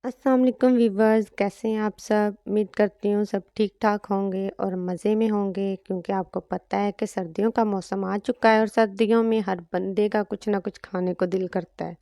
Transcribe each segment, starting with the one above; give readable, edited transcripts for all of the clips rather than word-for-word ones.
अस्सलाम वालेकुम वीवर्स, कैसे हैं आप सब। उम्मीद करती हूँ सब ठीक ठाक होंगे और मज़े में होंगे, क्योंकि आपको पता है कि सर्दियों का मौसम आ चुका है और सर्दियों में हर बंदे का कुछ ना कुछ खाने को दिल करता है।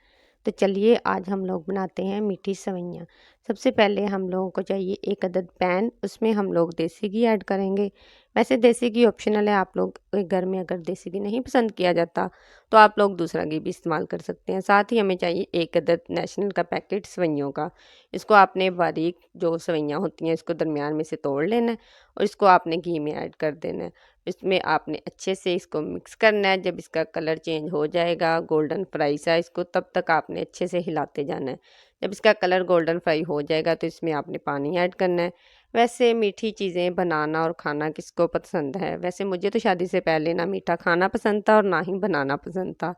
तो चलिए आज हम लोग बनाते हैं मीठी सेवइयाँ। सबसे पहले हम लोगों को चाहिए एक अदद पैन, उसमें हम लोग देसी घी ऐड करेंगे। वैसे देसी घी ऑप्शनल है, आप लोग के घर में अगर देसी घी नहीं पसंद किया जाता तो आप लोग दूसरा घी भी इस्तेमाल कर सकते हैं। साथ ही हमें चाहिए एक अदद नेशनल का पैकेट सेवइयों का। इसको आपने बारीक जो सेवइयाँ होती हैं इसको दरमियान में से तोड़ लेना है और इसको आपने घी में ऐड कर देना है। इसमें आपने अच्छे से इसको मिक्स करना है। जब इसका कलर चेंज हो जाएगा गोल्डन फ्राई सा, इसको तब तक आपने अच्छे से हिलाते जाना है। जब इसका कलर गोल्डन फ्राई हो जाएगा तो इसमें आपने पानी ऐड करना है। वैसे मीठी चीज़ें बनाना और खाना किसको पसंद है। वैसे मुझे तो शादी से पहले ना मीठा खाना पसंद था और ना ही बनाना पसंद था,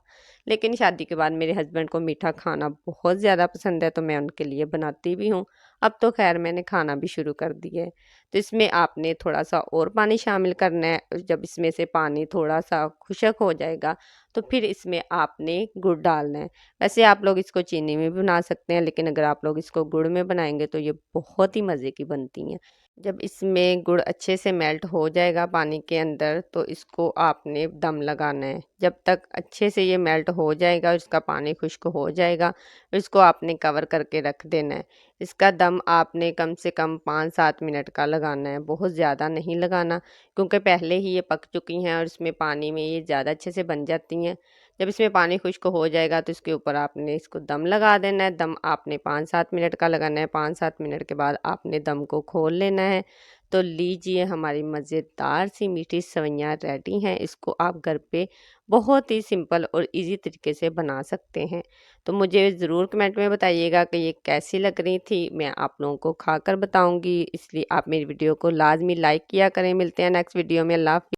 लेकिन शादी के बाद मेरे हस्बैंड को मीठा खाना बहुत ज़्यादा पसंद है तो मैं उनके लिए बनाती भी हूँ। अब तो खैर मैंने खाना भी शुरू कर दिया है। तो इसमें आपने थोड़ा सा और पानी शामिल करना है। जब इसमें से पानी थोड़ा सा खुशक हो जाएगा तो फिर इसमें आपने गुड़ डालना है। वैसे आप लोग इसको चीनी में भी बना सकते हैं, लेकिन अगर आप लोग इसको गुड़ में बनाएंगे तो ये बहुत ही मज़े की बनती हैं। जब इसमें गुड़ अच्छे से मेल्ट हो जाएगा पानी के अंदर तो इसको आपने दम लगाना है। जब तक अच्छे से ये मेल्ट हो जाएगा और इसका पानी खुश्क हो जाएगा, इसको आपने कवर करके रख देना है। इसका दम आपने कम से कम 5-7 मिनट का लगाना है, बहुत ज़्यादा नहीं लगाना, क्योंकि पहले ही ये पक चुकी हैं और इसमें पानी में ये ज़्यादा अच्छे से बन जाती हैं। जब इसमें पानी खुश्क हो जाएगा तो इसके ऊपर आपने इसको दम लगा देना है। दम आपने 5-7 मिनट का लगाना है। 5-7 मिनट के बाद आपने दम को खोल लेना है। तो लीजिए हमारी मज़ेदार सी मीठी सेवइयाँ रेडी हैं। इसको आप घर पे बहुत ही सिंपल और इजी तरीके से बना सकते हैं। तो मुझे ज़रूर कमेंट में बताइएगा कि ये कैसी लग रही थी। मैं आप लोगों को खाकर बताऊंगी, इसलिए आप मेरी वीडियो को लाजमी लाइक किया करें। मिलते हैं नेक्स्ट वीडियो में। अल्लाह हाफ़िज़।